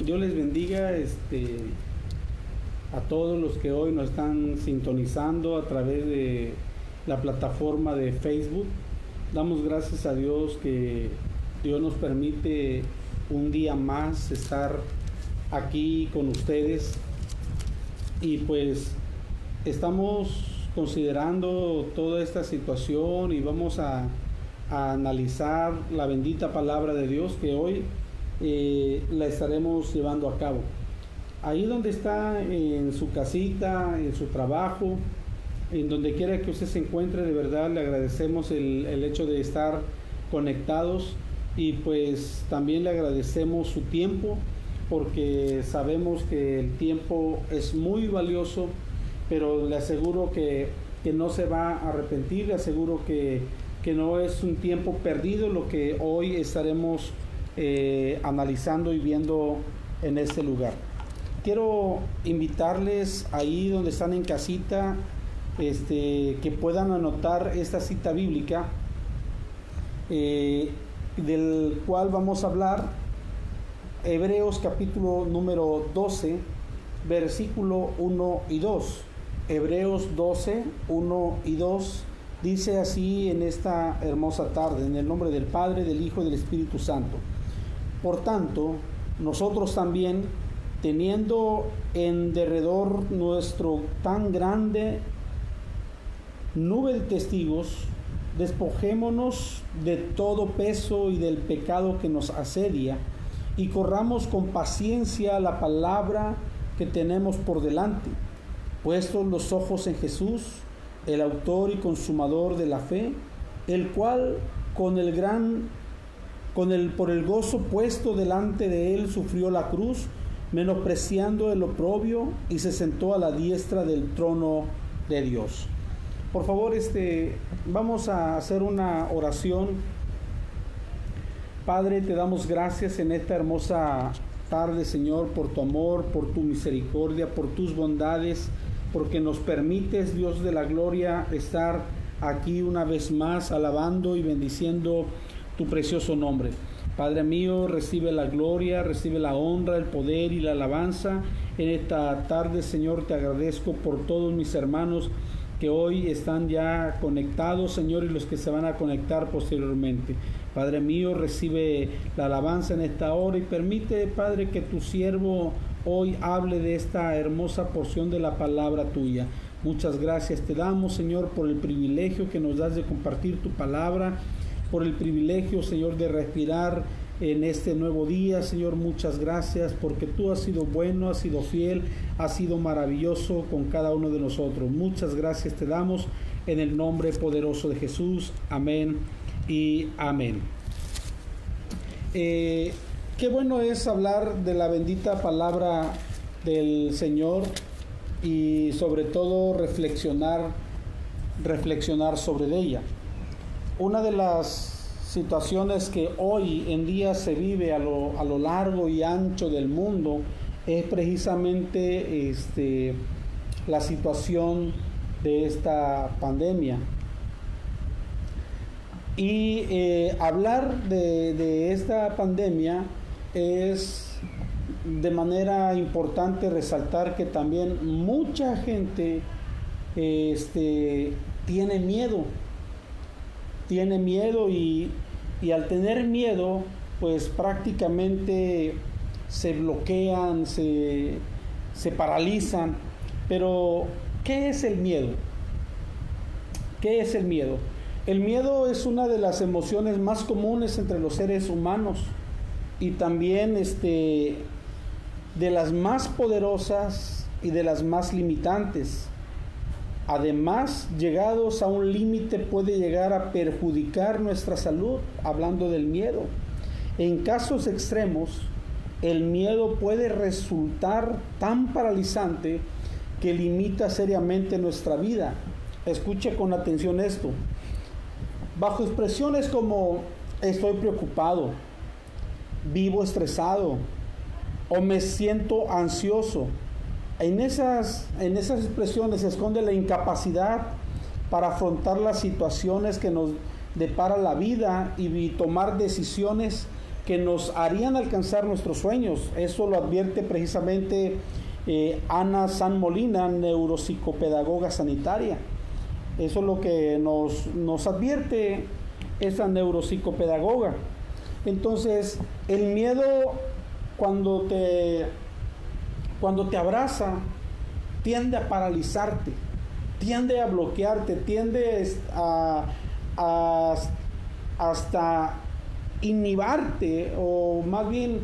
Dios les bendiga a todos los que hoy nos están sintonizando a través de la plataforma de Facebook. Damos gracias a Dios que Dios nos permite un día más estar aquí con ustedes, y pues estamos considerando toda esta situación y vamos a analizar la bendita palabra de Dios que hoy la estaremos llevando a cabo. Ahí donde está, en su casita, en su trabajo, en donde quiera que usted se encuentre, de verdad le agradecemos el hecho de estar conectados, y pues también le agradecemos su tiempo, porque sabemos que el tiempo es muy valioso, pero le aseguro que no se va a arrepentir, le aseguro que no es un tiempo perdido lo que hoy estaremos analizando y viendo en este lugar. Quiero invitarles ahí donde están en casita, que puedan anotar esta cita bíblica del cual vamos a hablar. Hebreos capítulo número 12, versículo 1 y 2. Hebreos 12, 1 y 2 dice así en esta hermosa tarde: en el nombre del Padre, del Hijo y del Espíritu Santo. Por tanto, nosotros también, teniendo en derredor nuestro tan grande nube de testigos, despojémonos de todo peso y del pecado que nos asedia, y corramos con paciencia la palabra que tenemos por delante, puestos los ojos en Jesús, el autor y consumador de la fe, el cual por el gozo puesto delante de él sufrió la cruz, menospreciando el oprobio, y se sentó a la diestra del trono de Dios. Por favor, vamos a hacer una oración. Padre, te damos gracias en esta hermosa tarde, Señor, por tu amor, por tu misericordia, por tus bondades, porque nos permites, Dios de la gloria, estar aquí una vez más alabando y bendiciendo tu precioso nombre. Padre mío, recibe la gloria, recibe la honra, el poder y la alabanza en esta tarde. Señor, te agradezco por todos mis hermanos que hoy están ya conectados, Señor, y los que se van a conectar posteriormente. Padre mío, recibe la alabanza en esta hora y permite, Padre, que tu siervo hoy hable de esta hermosa porción de la palabra tuya. Muchas gracias te damos, Señor, por el privilegio que nos das de compartir tu palabra, por el privilegio, Señor, de respirar en este nuevo día. Señor, muchas gracias, porque tú has sido bueno, has sido fiel, has sido maravilloso con cada uno de nosotros. Muchas gracias te damos en el nombre poderoso de Jesús. Amén y amén. Qué bueno es hablar de la bendita palabra del Señor, y sobre todo reflexionar sobre ella. Una de las situaciones que hoy en día se vive a lo largo y ancho del mundo es precisamente la situación de esta pandemia. Y hablar de esta pandemia es de manera importante resaltar que también mucha gente tiene miedo, y al tener miedo, pues prácticamente se bloquean, se paralizan. Pero, ¿qué es el miedo? ¿Qué es el miedo? El miedo es una de las emociones más comunes entre los seres humanos, y también de las más poderosas y de las más limitantes. Además, llegados a un límite, puede llegar a perjudicar nuestra salud, hablando del miedo. En casos extremos, el miedo puede resultar tan paralizante que limita seriamente nuestra vida. Escuche con atención esto. Bajo expresiones como estoy preocupado, vivo estresado o me siento ansioso, en esas expresiones se esconde la incapacidad para afrontar las situaciones que nos depara la vida y tomar decisiones que nos harían alcanzar nuestros sueños. Eso lo advierte precisamente Ana San Molina, neuropsicopedagoga sanitaria. Eso es lo que nos advierte esa neuropsicopedagoga. Entonces, el miedo cuando te abraza, tiende a paralizarte, tiende a bloquearte, tiende hasta inhibarte, o más bien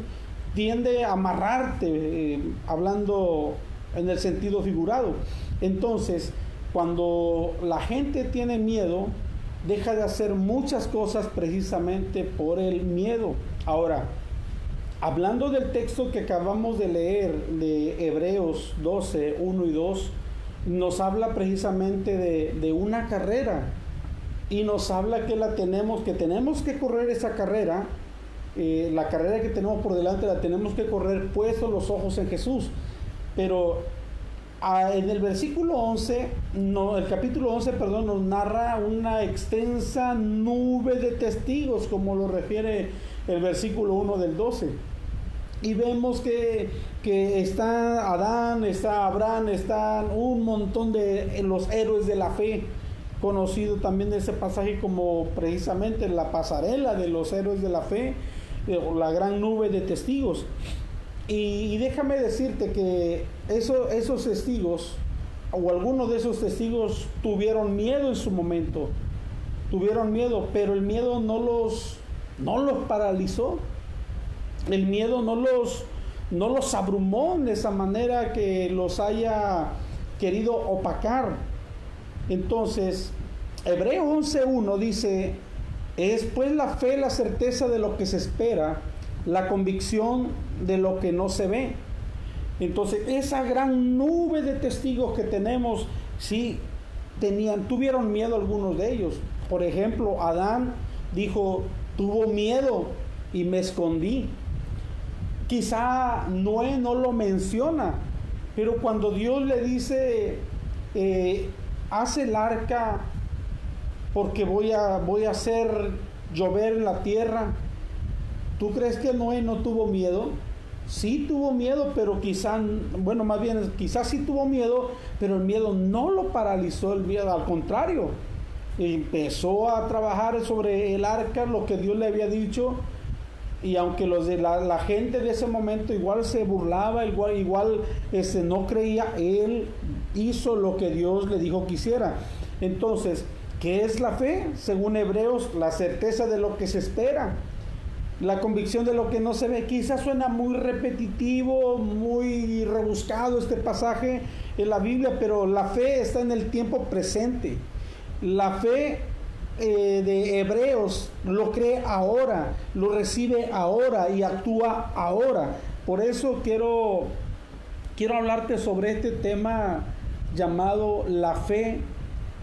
tiende a amarrarte, hablando en el sentido figurado. Entonces, cuando la gente tiene miedo, deja de hacer muchas cosas precisamente por el miedo. Ahora, hablando del texto que acabamos de leer de Hebreos 12, 1 y 2, nos habla precisamente de una carrera, y nos habla que tenemos que correr esa carrera. La carrera que tenemos por delante la tenemos que correr puestos los ojos en Jesús. Pero en el versículo 11, el capítulo 11, nos narra una extensa nube de testigos, como lo refiere el versículo 1 del 12. Y vemos que está Adán, está Abraham, están un montón de los héroes de la fe, conocido también ese pasaje como precisamente la pasarela de los héroes de la fe, la gran nube de testigos. Y déjame decirte que esos testigos, o algunos de esos testigos, tuvieron miedo en su momento, pero el miedo no los paralizó. El miedo no los abrumó de esa manera que los haya querido opacar. Entonces, Hebreos 11:1 dice: es pues la fe la certeza de lo que se espera, la convicción de lo que no se ve. Entonces, esa gran nube de testigos que tenemos, sí, tuvieron miedo algunos de ellos. Por ejemplo, Adán tuvo miedo y me escondí. Quizá Noé no lo menciona, pero cuando Dios le dice, haz el arca porque voy a hacer llover en la tierra, ¿tú crees que Noé no tuvo miedo? Sí tuvo miedo, pero quizás sí tuvo miedo, pero el miedo no lo paralizó, al contrario, empezó a trabajar sobre el arca, lo que Dios le había dicho. Y aunque la gente de ese momento igual se burlaba, igual no creía, él hizo lo que Dios le dijo que hiciera. Entonces, ¿qué es la fe? Según Hebreos, la certeza de lo que se espera, la convicción de lo que no se ve. Quizás suena muy repetitivo, muy rebuscado este pasaje en la Biblia, pero la fe está en el tiempo presente. La fe de Hebreos lo cree ahora, lo recibe ahora y actúa ahora. Por eso quiero hablarte sobre este tema llamado la fe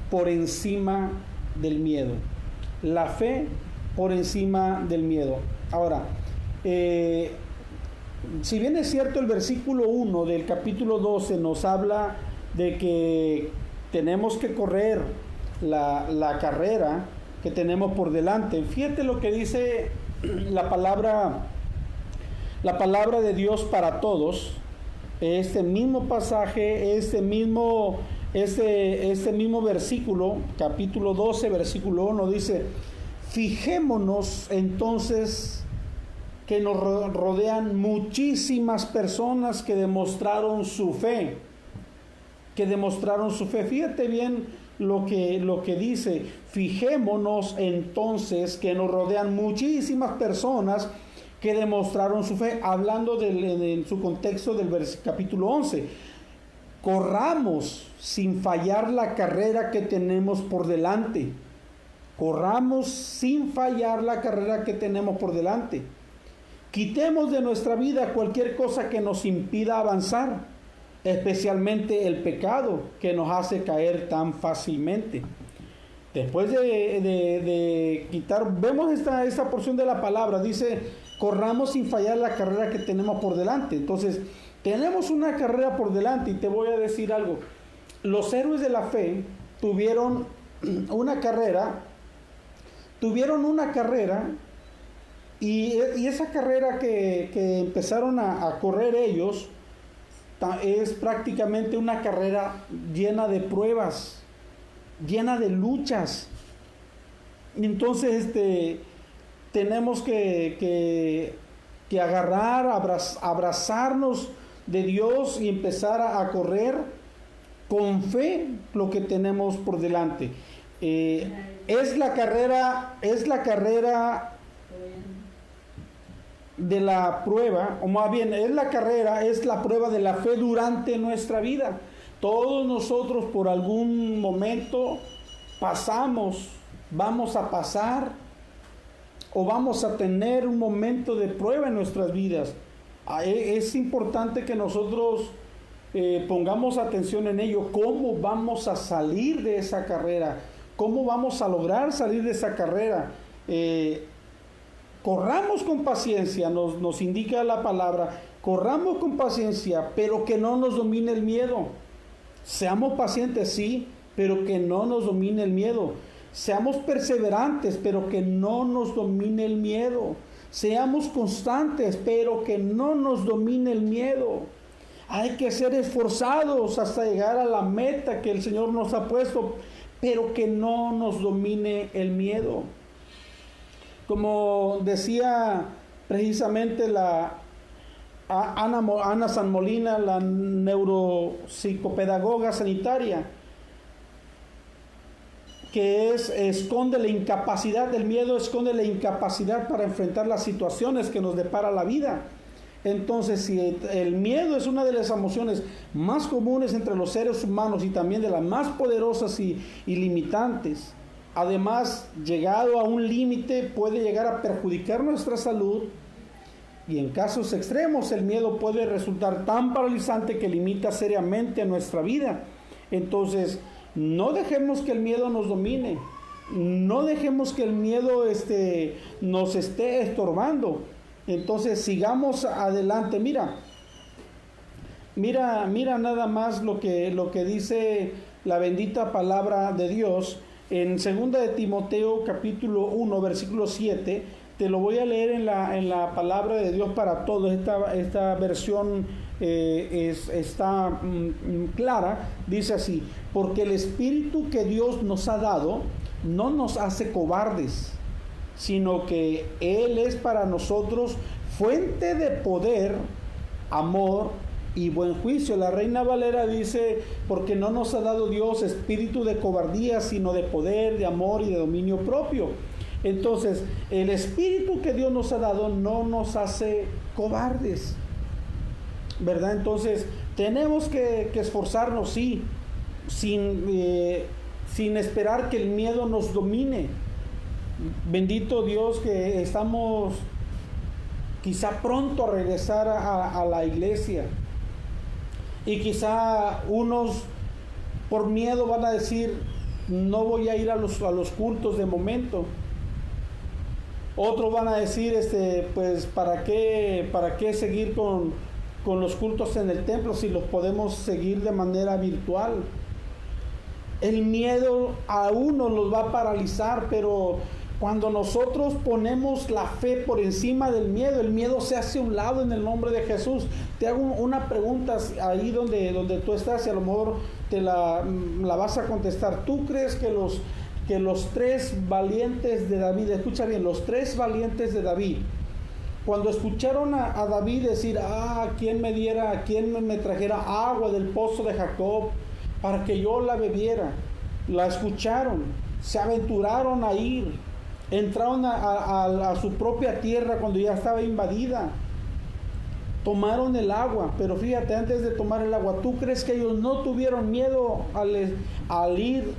por encima del miedo. La fe por encima del miedo. Ahora, si bien es cierto, el versículo 1 del capítulo 12 nos habla de que tenemos que correr la carrera que tenemos por delante. Fíjate lo que dice la palabra de Dios para todos. Este mismo pasaje, este mismo versículo, capítulo 12, versículo 1, dice: fijémonos entonces que nos rodean muchísimas personas que demostraron su fe. Fíjate bien lo que dice: fijémonos entonces que nos rodean muchísimas personas que demostraron su fe, hablando en su contexto del capítulo 11. Corramos sin fallar la carrera que tenemos por delante. Corramos sin fallar la carrera que tenemos por delante. Quitemos de nuestra vida cualquier cosa que nos impida avanzar, especialmente el pecado que nos hace caer tan fácilmente. Después de quitar, vemos esta porción de la palabra, dice: corramos sin fallar la carrera que tenemos por delante. Entonces, tenemos una carrera por delante, y te voy a decir algo. Los héroes de la fe tuvieron una carrera Y esa carrera que empezaron a correr ellos es prácticamente una carrera llena de pruebas, llena de luchas. Entonces tenemos que agarrar, abrazarnos de Dios y empezar a correr con fe lo que tenemos por delante. Es la carrera de la prueba, o más bien es la prueba de la fe durante nuestra vida. Todos nosotros por algún momento vamos a pasar o vamos a tener un momento de prueba en nuestras vidas. Es importante que nosotros pongamos atención en ello. ¿Cómo vamos a salir de esa carrera? ¿Cómo vamos a lograr salir de esa carrera? Corramos con paciencia, nos indica la palabra, corramos con paciencia, pero que no nos domine el miedo. Seamos pacientes, sí, pero que no nos domine el miedo. Seamos perseverantes, pero que no nos domine el miedo. Seamos constantes, pero que no nos domine el miedo. Hay que ser esforzados hasta llegar a la meta que el Señor nos ha puesto, pero que no nos domine el miedo. Como decía precisamente Ana San Molina, la neuropsicopedagoga sanitaria, que esconde la incapacidad, el miedo esconde la incapacidad para enfrentar las situaciones que nos depara la vida. Entonces, si el miedo es una de las emociones más comunes entre los seres humanos y también de las más poderosas y limitantes, además, llegado a un límite, puede llegar a perjudicar nuestra salud, y en casos extremos el miedo puede resultar tan paralizante que limita seriamente a nuestra vida. Entonces, no dejemos que el miedo nos domine, no dejemos que el miedo nos esté estorbando. Entonces, sigamos adelante. Mira nada más lo que dice la bendita palabra de Dios en 2 de Timoteo capítulo 1 versículo 7. Te lo voy a leer en la palabra de Dios para todos. Esta versión está clara. Dice así: porque el Espíritu que Dios nos ha dado no nos hace cobardes, sino que Él es para nosotros fuente de poder, amor y buen juicio. La Reina Valera dice: porque no nos ha dado Dios espíritu de cobardía, sino de poder, de amor y de dominio propio. Entonces, el espíritu que Dios nos ha dado no nos hace cobardes, ¿verdad? Entonces, tenemos que esforzarnos, sí, sin esperar que el miedo nos domine. Bendito Dios que estamos quizá pronto a regresar a la iglesia, y quizá unos por miedo van a decir: no voy a ir a los cultos de momento. Otros van a decir, pues ¿para qué seguir con los cultos en el templo si los podemos seguir de manera virtual? El miedo a uno los va a paralizar, pero cuando nosotros ponemos la fe por encima del miedo, el miedo se hace a un lado en el nombre de Jesús. Te hago una pregunta ahí donde tú estás, y a lo mejor te la vas a contestar. ¿Tú crees que los tres valientes de David, escucha bien, los tres valientes de David, cuando escucharon a David decir: ¿quién me trajera agua del pozo de Jacob para que yo la bebiera? La escucharon, se aventuraron a ir, entraron a su propia tierra cuando ya estaba invadida, tomaron el agua. Pero fíjate, antes de tomar el agua, ¿tú crees que ellos no tuvieron miedo al ir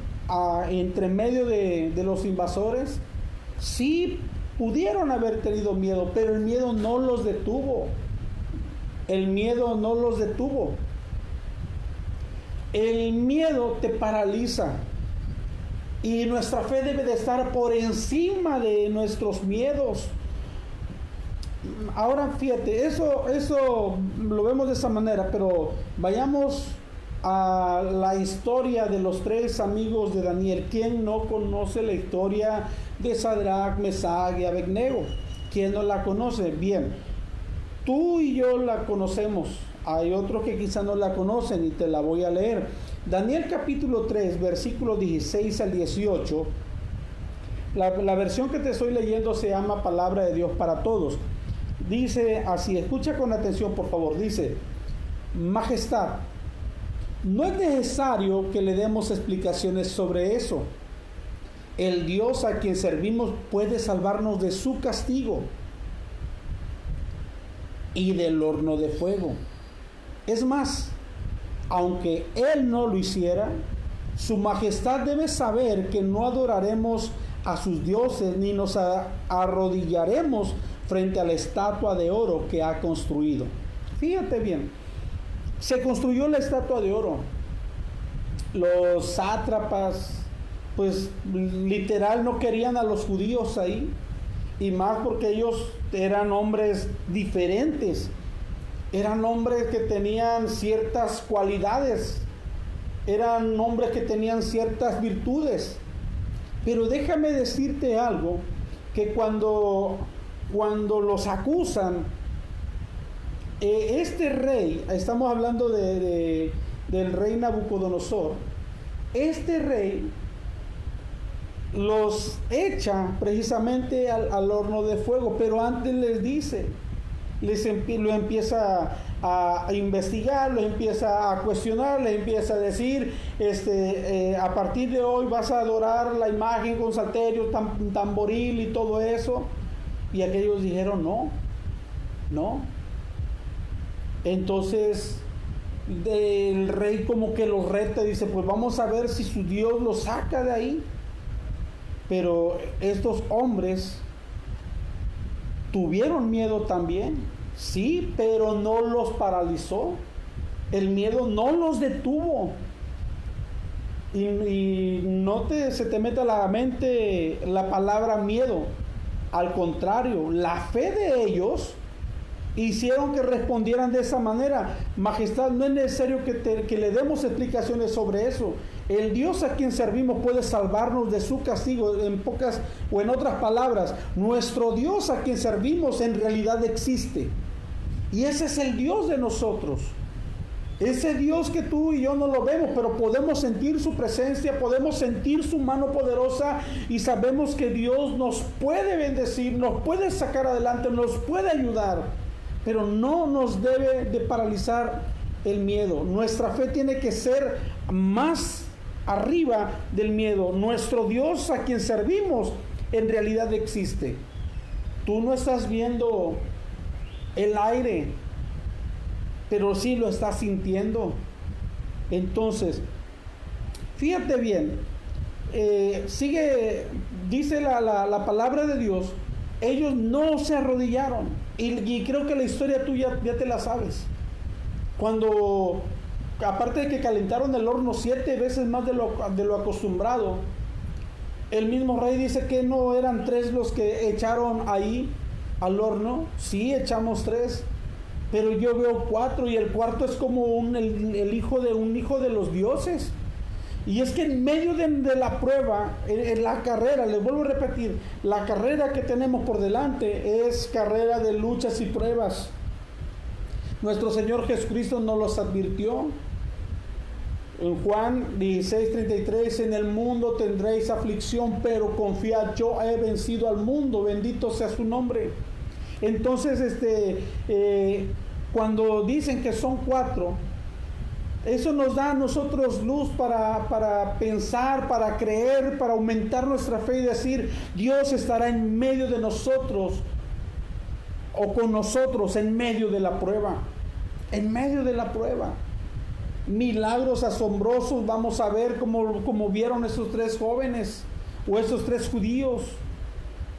entre medio de los invasores? Sí, pudieron haber tenido miedo, pero el miedo no los detuvo. El miedo no los detuvo. El miedo te paraliza, y nuestra fe debe de estar por encima de nuestros miedos. Ahora fíjate, eso lo vemos de esa manera, pero vayamos a la historia de los tres amigos de Daniel. ¿Quién no conoce la historia de Sadrach, Mesach y Abednego? ¿Quién no la conoce? Bien, tú y yo la conocemos. Hay otros que quizás no la conocen y te la voy a leer. Daniel capítulo 3, versículos 16 al 18. La versión que te estoy leyendo se llama Palabra de Dios para Todos. Dice así, escucha con atención por favor. Dice, Majestad, no es necesario que le demos explicaciones sobre eso. El Dios a quien servimos puede salvarnos de su castigo y del horno de fuego. Es más, aunque Él no lo hiciera, su majestad debe saber que no adoraremos a sus dioses ni nos arrodillaremos frente a la estatua de oro que ha construido. Fíjate bien, se construyó la estatua de oro. Los sátrapas, pues literal no querían a los judíos ahí, y más porque ellos eran hombres diferentes, eran hombres que tenían ciertas cualidades, eran hombres que tenían ciertas virtudes. Pero déjame decirte algo, que cuando los acusan, este rey, estamos hablando del rey Nabucodonosor, este rey los echa precisamente al horno de fuego, pero antes les dice, lo empieza a investigar, lo empieza a cuestionar, le empieza a decir, a partir de hoy vas a adorar la imagen con salterio, tamboril y todo eso. Y aquellos dijeron no. Entonces el rey como que los reta, dice, pues vamos a ver si su Dios los saca de ahí. Pero estos hombres tuvieron miedo también, sí, pero no los paralizó. El miedo no los detuvo. Y no se te meta a la mente la palabra miedo. Al contrario, la fe de ellos hicieron que respondieran de esa manera. Majestad, no es necesario que le demos explicaciones sobre eso. El Dios a quien servimos puede salvarnos de su castigo. En otras palabras, nuestro Dios a quien servimos en realidad existe. Y ese es el Dios de nosotros. Ese Dios que tú y yo no lo vemos, pero podemos sentir su presencia, podemos sentir su mano poderosa y sabemos que Dios nos puede bendecir, nos puede sacar adelante, nos puede ayudar, pero no nos debe de paralizar el miedo. Nuestra fe tiene que ser más arriba del miedo. Nuestro Dios a quien servimos en realidad existe. Tú no estás viendo el aire, pero sí lo estás sintiendo. Entonces, fíjate bien, dice la palabra de Dios, ellos no se arrodillaron, y creo que la historia tú ya te la sabes. Cuando, aparte de que calentaron el horno 7 veces más de lo acostumbrado, el mismo rey dice que no eran 3 los que echaron ahí al horno. Sí, echamos 3, pero yo veo 4, y el cuarto es como el hijo de un hijo de los dioses. Y es que en medio de la prueba, en la carrera, les vuelvo a repetir, la carrera que tenemos por delante es carrera de luchas y pruebas. Nuestro Señor Jesucristo nos los advirtió. En Juan 16:33, en el mundo tendréis aflicción, pero confiad, yo he vencido al mundo, bendito sea su nombre. Entonces, cuando dicen que son 4, eso nos da a nosotros luz para pensar, para creer, para aumentar nuestra fe y decir, Dios estará en medio de nosotros, o con nosotros en medio de la prueba. En medio de la prueba. Milagros asombrosos vamos a ver, como vieron esos 3 jóvenes o esos 3 judíos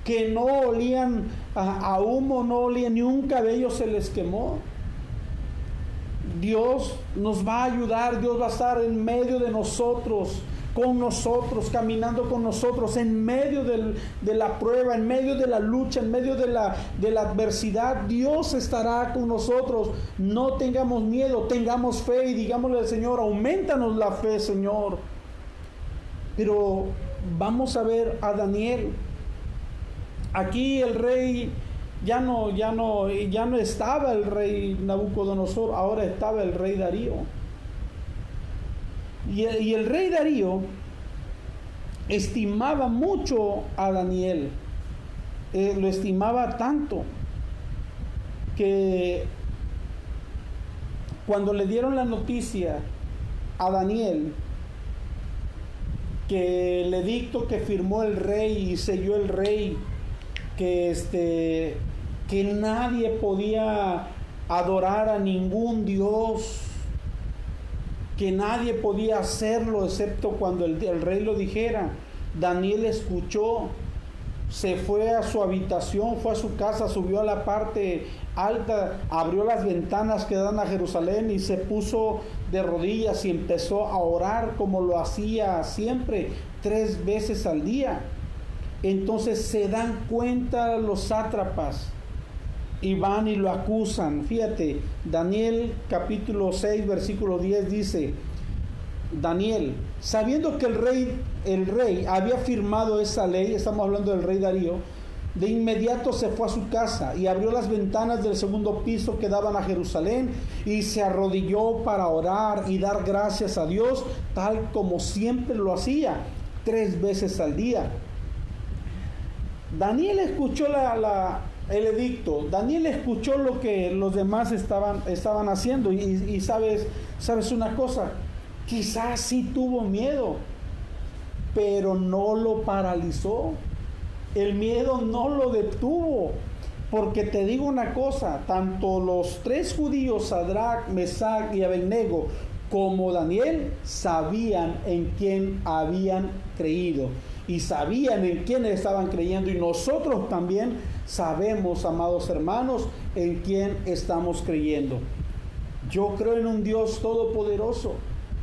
que no olían a humo, no olían, ni un cabello se les quemó. Dios nos va a ayudar, Dios va a estar en medio de nosotros, con nosotros, caminando con nosotros, en medio de la prueba, en medio de la lucha, en medio de la adversidad. Dios estará con nosotros. No tengamos miedo, tengamos fe y digámosle al Señor, aumentanos la fe, Señor. Pero vamos a ver a Daniel. Aquí el rey ya no estaba el rey Nabucodonosor, ahora estaba el rey Darío. Y el rey Darío estimaba mucho a Daniel, lo estimaba tanto que cuando le dieron la noticia a Daniel que el edicto que firmó el rey y selló el rey, que nadie podía adorar a ningún dios, que nadie podía hacerlo excepto cuando el rey lo dijera, Daniel escuchó, se fue a su habitación, fue a su casa, subió a la parte alta, abrió las ventanas que dan a Jerusalén y se puso de rodillas y empezó a orar como lo hacía siempre, 3 veces al día. Entonces se dan cuenta los sátrapas y van y lo acusan. Fíjate, Daniel capítulo 6 versículo 10 dice: Daniel, sabiendo que el rey había firmado esa ley, estamos hablando del rey Darío, de inmediato se fue a su casa y abrió las ventanas del segundo piso que daban a Jerusalén y se arrodilló para orar y dar gracias a Dios, tal como siempre lo hacía, 3 veces al día. Daniel escuchó el edicto, Daniel escuchó lo que los demás estaban haciendo y sabes una cosa, quizás sí tuvo miedo, pero no lo paralizó. El miedo no lo detuvo, porque te digo una cosa, tanto los 3 judíos, Sadrach, Mesach y Abednego, como Daniel, sabían en quién habían creído y sabían en quién estaban creyendo, y nosotros también sabemos, amados hermanos, en quién estamos creyendo. Yo creo en un Dios todopoderoso,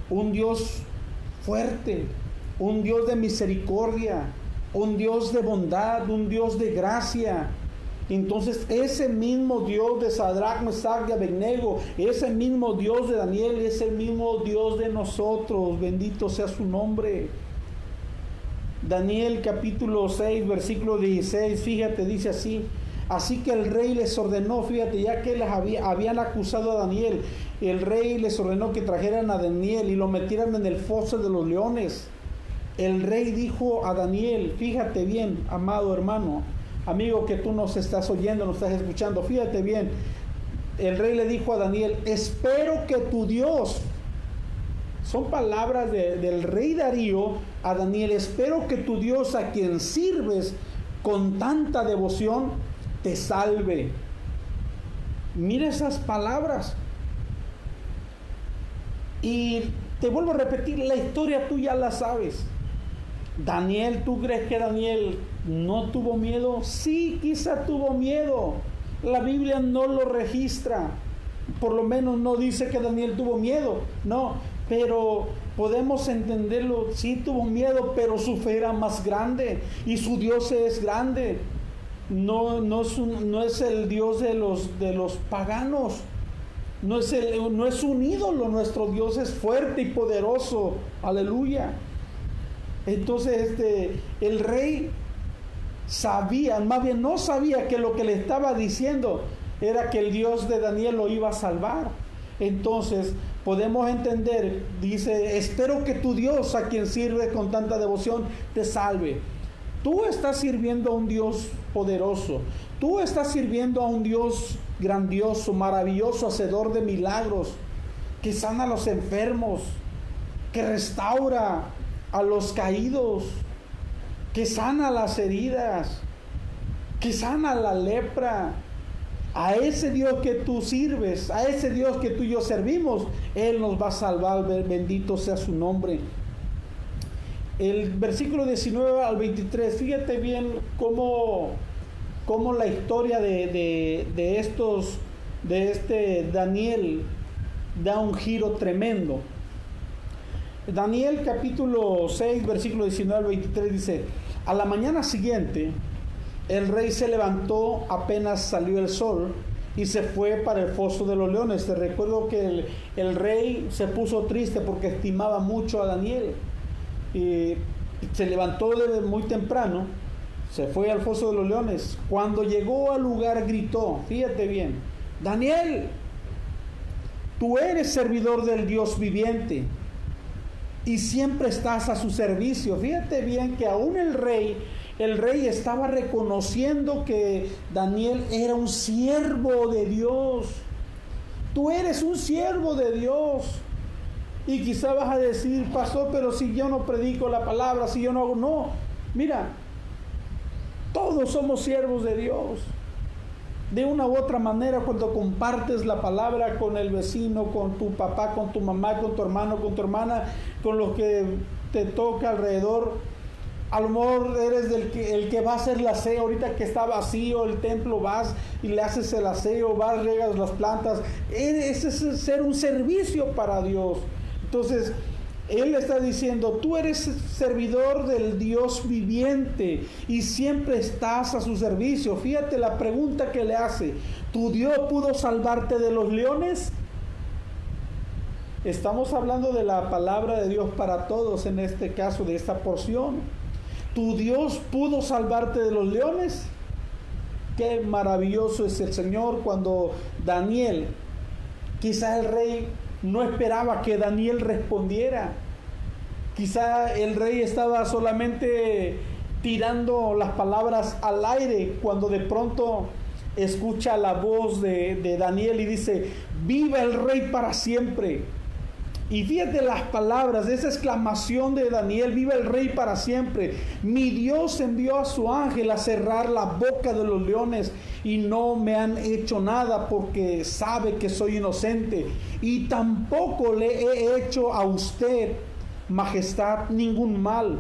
un Dios fuerte, un Dios de misericordia, un Dios de bondad, un Dios de gracia. Entonces ese mismo Dios de Sadrach, Mesach y Abednego, ese mismo Dios de Daniel, es el mismo Dios de nosotros. Bendito sea su nombre. Daniel capítulo 6 versículo 16, fíjate, dice así: así que el rey les ordenó, fíjate, ya que les habían acusado a Daniel, el rey les ordenó que trajeran a Daniel y lo metieran en el foso de los leones. El rey dijo a Daniel, fíjate bien, amado hermano, amigo que tú nos estás oyendo, nos estás escuchando, fíjate bien, el rey le dijo a Daniel: espero que tu Dios, son palabras del rey Darío a Daniel, espero que tu Dios, a quien sirves con tanta devoción, te salve. Mira esas palabras. Y te vuelvo a repetir, la historia tú ya la sabes. Daniel, ¿tú crees que Daniel no tuvo miedo? Sí, quizá tuvo miedo. La Biblia no lo registra. Por lo menos no dice que Daniel tuvo miedo. No, pero podemos entenderlo. Sí tuvo miedo, pero su fe era más grande y su Dios es grande. No es el Dios de los paganos. No es un ídolo. Nuestro Dios es fuerte y poderoso. Aleluya. Entonces el rey sabía, más bien no sabía, que lo que le estaba diciendo era que el Dios de Daniel lo iba a salvar. Entonces podemos entender, dice: espero que tu Dios, a quien sirves con tanta devoción, te salve. Tú estás sirviendo a un Dios poderoso, tú estás sirviendo a un Dios grandioso, maravilloso, hacedor de milagros, que sana a los enfermos, que restaura a los caídos, que sana las heridas, que sana la lepra. A ese Dios que tú sirves, a ese Dios que tú y yo servimos, Él nos va a salvar. Bendito sea su nombre. El versículo 19 al 23, fíjate bien cómo la historia de Daniel da un giro tremendo. Daniel capítulo 6 versículo 19 al 23 dice: a la mañana siguiente el rey se levantó apenas salió el sol y se fue para el foso de los leones. Te recuerdo que el rey se puso triste porque estimaba mucho a Daniel y se levantó muy temprano, Se fue al foso de los leones. Cuando llegó al lugar gritó, fíjate bien, Daniel, tú eres servidor del Dios viviente y siempre estás a su servicio. Fíjate bien que aún el rey estaba reconociendo que Daniel era un siervo de Dios. Tú eres un siervo de Dios. Y quizá vas a decir, pastor, pero si yo no predico la palabra, si yo no hago, no. Mira, todos somos siervos de Dios. De una u otra manera, cuando compartes la palabra con el vecino, con tu papá, con tu mamá, con tu hermano, con tu hermana, con los que te toca alrededor, a lo mejor eres el que va a hacer el aseo. Ahorita que está vacío el templo, vas y le haces el aseo, vas, regas las plantas. Ese es ser un servicio para Dios. Entonces, Él está diciendo, tú eres servidor del Dios viviente y siempre estás a su servicio. Fíjate la pregunta que le hace. ¿Tu Dios pudo salvarte de los leones? Estamos hablando de la palabra de Dios para todos en este caso, de esta porción. ¿Tu Dios pudo salvarte de los leones? Qué maravilloso es el Señor cuando Daniel, quizás el rey no esperaba que Daniel respondiera. Quizá el rey estaba solamente tirando las palabras al aire cuando de pronto escucha la voz de Daniel y dice, viva el rey para siempre. Y fíjate las palabras, esa exclamación de Daniel, viva el rey para siempre. Mi Dios envió a su ángel a cerrar la boca de los leones y no me han hecho nada porque sabe que soy inocente. Y tampoco le he hecho a usted, majestad, ningún mal.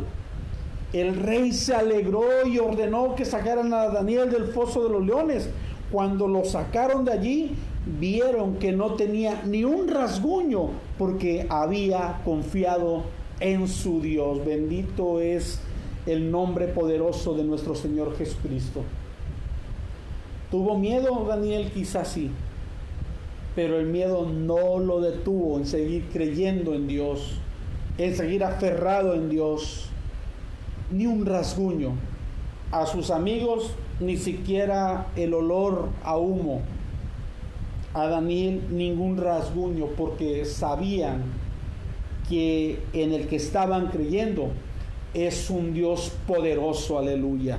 El rey se alegró y ordenó que sacaran a Daniel del foso de los leones. Cuando lo sacaron de allí, vieron que no tenía ni un rasguño porque había confiado en su Dios. Bendito es el nombre poderoso de nuestro Señor Jesucristo. ¿Tuvo miedo Daniel? Quizás sí, pero el miedo no lo detuvo en seguir creyendo en Dios, en seguir aferrado en Dios. Ni un rasguño. A sus amigos ni siquiera el olor a humo. A Daniel ningún rasguño, porque sabían que en el que estaban creyendo es un Dios poderoso. Aleluya.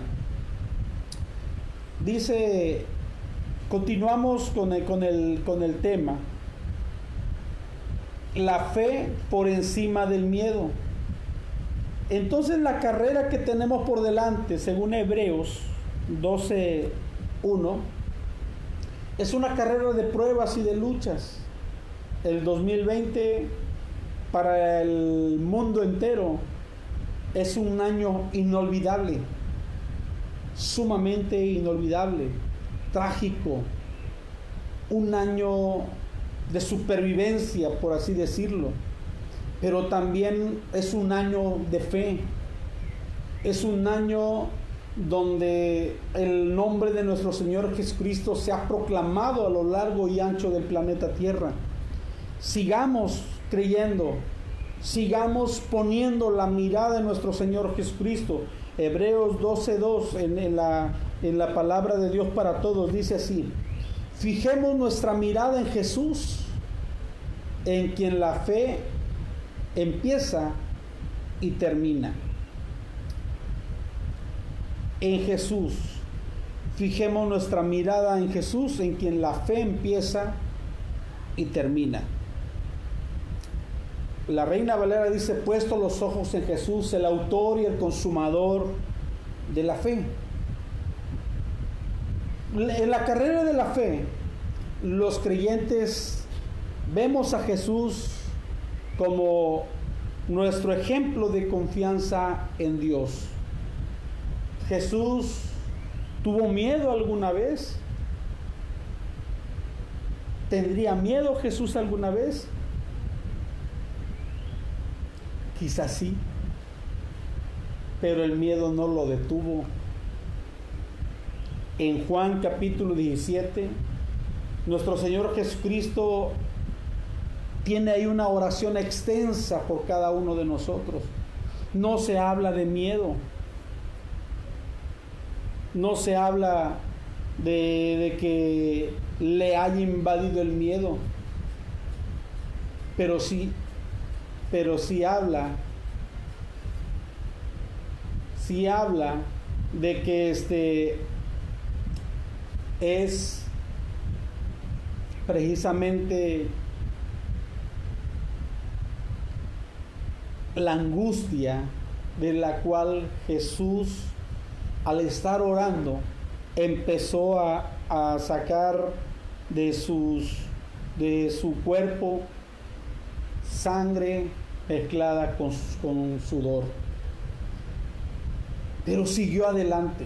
Dice, continuamos con el tema, la fe por encima del miedo. Entonces la carrera que tenemos por delante, según Hebreos 12:1, es una carrera de pruebas y de luchas. El 2020 para el mundo entero es un año inolvidable, sumamente inolvidable, trágico, un año de supervivencia, por así decirlo, pero también es un año de fe, es un año donde el nombre de nuestro Señor Jesucristo se ha proclamado a lo largo y ancho del planeta Tierra. Sigamos creyendo, sigamos poniendo la mirada en nuestro Señor Jesucristo. Hebreos 12:2 en la palabra de Dios para todos dice así: fijemos nuestra mirada en Jesús, en quien la fe empieza y termina. En Jesús, fijemos nuestra mirada en Jesús, en quien la fe empieza y termina. La Reina Valera dice: puesto los ojos en Jesús, el autor y el consumador de la fe. En la carrera de la fe, los creyentes vemos a Jesús como nuestro ejemplo de confianza en Dios. ¿Jesús tuvo miedo alguna vez? ¿Tendría miedo Jesús alguna vez? Quizás sí, pero el miedo no lo detuvo. En Juan capítulo 17, nuestro Señor Jesucristo tiene ahí una oración extensa por cada uno de nosotros. No se habla de miedo. no se habla de que le haya invadido el miedo, pero sí habla de que es precisamente la angustia de la cual Jesús, al estar orando, empezó a sacar de su cuerpo sangre mezclada con sudor. Pero siguió adelante.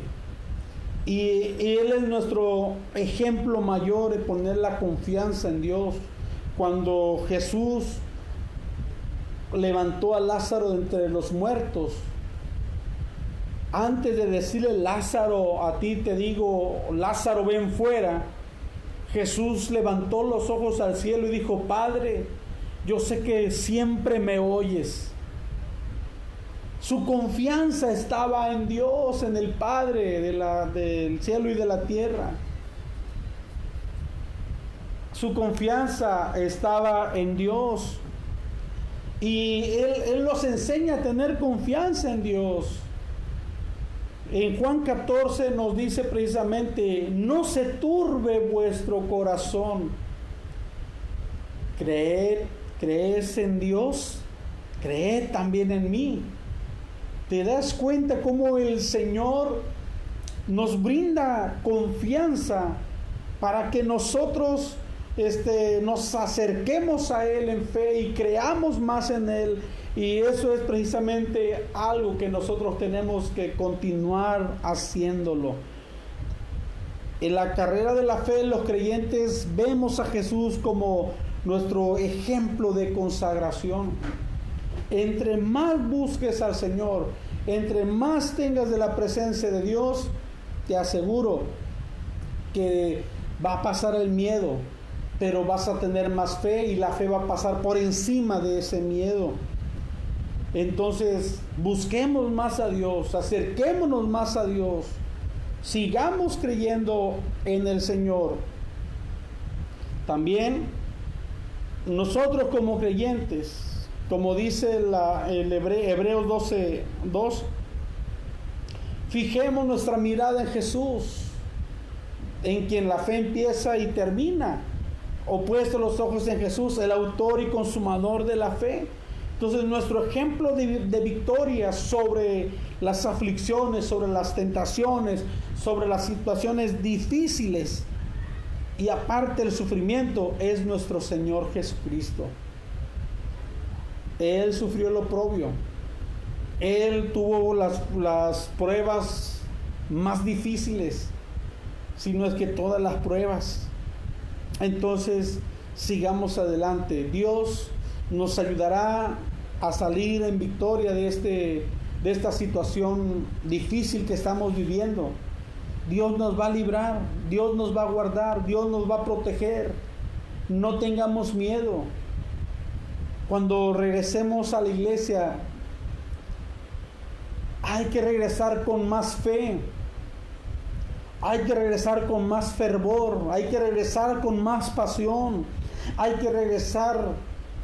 Y Él es nuestro ejemplo mayor de poner la confianza en Dios. Cuando Jesús levantó a Lázaro de entre los muertos, antes de decirle: Lázaro, a ti te digo, Lázaro, ven fuera, Jesús levantó los ojos al cielo y dijo: Padre, yo sé que siempre me oyes. Su confianza estaba en Dios, en el Padre del cielo y de la tierra. Su confianza estaba en Dios. Y Él nos enseña a tener confianza en Dios. En Juan 14 nos dice precisamente: no se turbe vuestro corazón. ¿Crees en Dios? Creed también en mí. ¿Te das cuenta cómo el Señor nos brinda confianza para que nosotros nos acerquemos a Él en fe y creamos más en Él? Y eso es precisamente algo que nosotros tenemos que continuar haciéndolo. En la carrera de la fe, los creyentes vemos a Jesús como nuestro ejemplo de consagración. Entre más busques al Señor, entre más tengas de la presencia de Dios, te aseguro que va a pasar el miedo, pero vas a tener más fe y la fe va a pasar por encima de ese miedo. Entonces, busquemos más a Dios, acerquémonos más a Dios, sigamos creyendo en el Señor. También nosotros como creyentes, como dice el Hebreos 12:2, fijemos nuestra mirada en Jesús, en quien la fe empieza y termina. O puesto los ojos en Jesús, el autor y consumador de la fe. Entonces, nuestro ejemplo de victoria sobre las aflicciones, sobre las tentaciones, sobre las situaciones difíciles y aparte el sufrimiento, es nuestro Señor Jesucristo. Él sufrió el oprobio. Él tuvo las pruebas más difíciles, si no es que todas las pruebas. Entonces, sigamos adelante. Dios nos ayudará a salir en victoria de esta situación difícil que estamos viviendo. Dios nos va a librar, Dios nos va a guardar, Dios nos va a proteger. No tengamos miedo. Cuando regresemos a la iglesia, hay que regresar con más fe, hay que regresar con más fervor, hay que regresar con más pasión, hay que regresar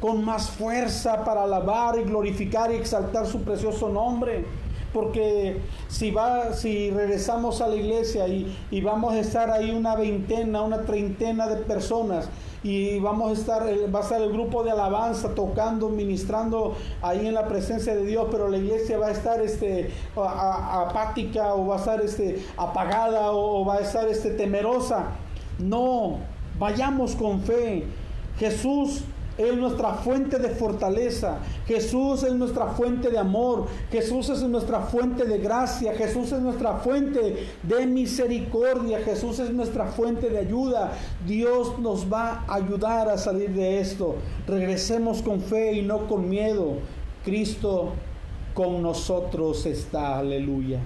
con más fuerza para alabar y glorificar y exaltar su precioso nombre. Porque si regresamos a la iglesia y vamos a estar ahí una veintena, una treintena de personas, y va a estar el grupo de alabanza tocando, ministrando ahí en la presencia de Dios, pero la iglesia va a estar apática, o va a estar apagada, o va a estar temerosa. No, vayamos con fe. Jesús es nuestra fuente de fortaleza. Jesús es nuestra fuente de amor. Jesús es nuestra fuente de gracia. Jesús es nuestra fuente de misericordia. Jesús es nuestra fuente de ayuda. Dios nos va a ayudar a salir de esto. Regresemos con fe y no con miedo. Cristo con nosotros está. Aleluya.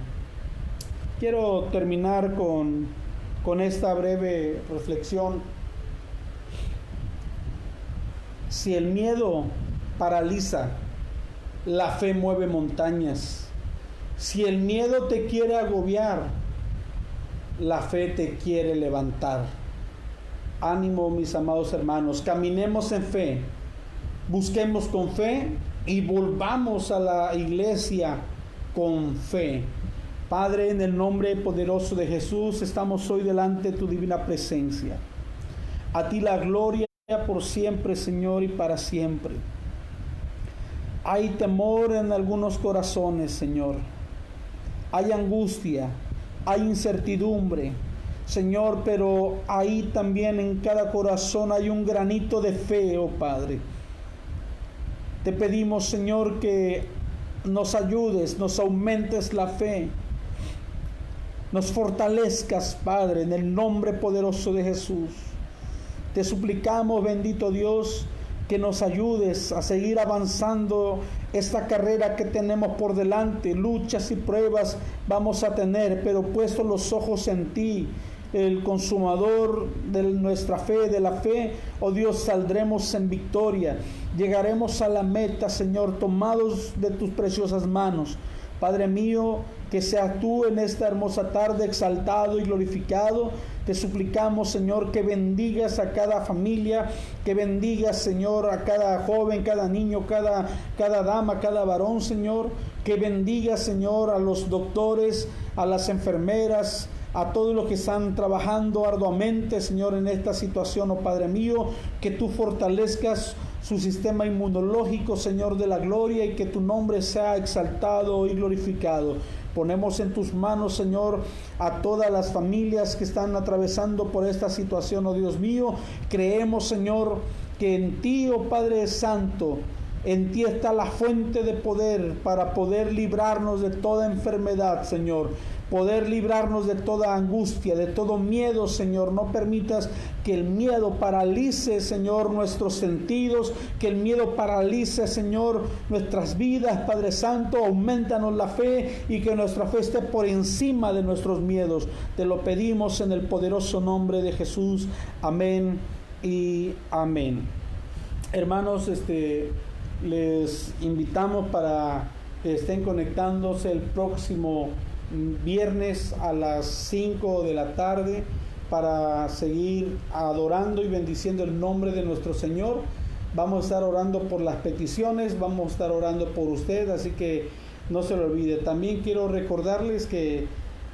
Quiero terminar con esta breve reflexión. Si el miedo paraliza, la fe mueve montañas. Si el miedo te quiere agobiar, la fe te quiere levantar. Ánimo, mis amados hermanos, caminemos en fe, busquemos con fe y volvamos a la iglesia con fe. Padre, en el nombre poderoso de Jesús, estamos hoy delante de tu divina presencia. A ti la gloria por siempre, Señor, y para siempre. Hay temor en algunos corazones, Señor. Hay angustia, hay incertidumbre, Señor, pero ahí también en cada corazón hay un granito de fe, oh Padre. Te pedimos, Señor, que nos ayudes, nos aumentes la fe, nos fortalezcas, Padre, en el nombre poderoso de Jesús. Te suplicamos, bendito Dios, que nos ayudes a seguir avanzando esta carrera que tenemos por delante. Luchas y pruebas vamos a tener, pero puestos los ojos en ti, el consumador de nuestra fe, de la fe, oh Dios, saldremos en victoria. Llegaremos a la meta, Señor, tomados de tus preciosas manos. Padre mío, que seas tú en esta hermosa tarde exaltado y glorificado. Te suplicamos, Señor, que bendigas a cada familia, que bendigas, Señor, a cada joven, cada niño, cada dama, cada varón, Señor. Que bendigas, Señor, a los doctores, a las enfermeras, a todos los que están trabajando arduamente, Señor, en esta situación, oh Padre mío, que tú fortalezcas su sistema inmunológico, Señor de la gloria, y que tu nombre sea exaltado y glorificado. Ponemos en tus manos, Señor, a todas las familias que están atravesando por esta situación, oh Dios mío. Creemos, Señor, que en ti, oh Padre Santo, en ti está la fuente de poder para poder librarnos de toda enfermedad, Señor. Poder librarnos de toda angustia, de todo miedo, Señor. No permitas que el miedo paralice, Señor, nuestros sentidos, que el miedo paralice, Señor, nuestras vidas, Padre Santo. Aumentanos la fe y que nuestra fe esté por encima de nuestros miedos. Te lo pedimos en el poderoso nombre de Jesús. Amén y amén. Hermanos, les invitamos para que estén conectándose el próximo viernes a las 5 de la tarde para seguir adorando y bendiciendo el nombre de nuestro Señor. Vamos a estar orando por las peticiones, vamos a estar orando por usted, así que no se lo olvide. También quiero recordarles que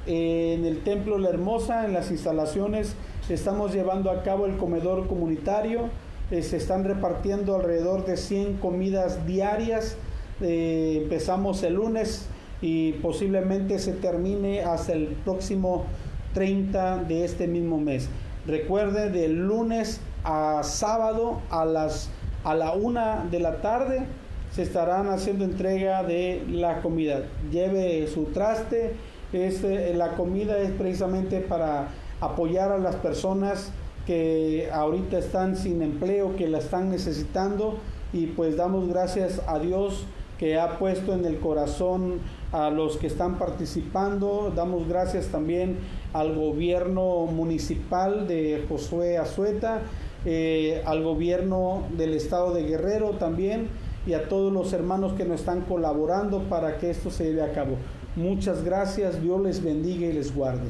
en el Templo La Hermosa, en las instalaciones, estamos llevando a cabo el comedor comunitario. Se están repartiendo alrededor de 100 comidas diarias. Empezamos el lunes y posiblemente se termine hasta el próximo 30 de este mismo mes. Recuerde, de lunes a sábado a la 1 de la tarde se estarán haciendo entrega de la comida. Lleve su traste. La comida es precisamente para apoyar a las personas que ahorita están sin empleo, que la están necesitando, y pues damos gracias a Dios que ha puesto en el corazón a los que están participando. Damos gracias también al gobierno municipal de Josué Azueta, al gobierno del estado de Guerrero también, y a todos los hermanos que nos están colaborando para que esto se lleve a cabo. Muchas gracias, Dios les bendiga y les guarde.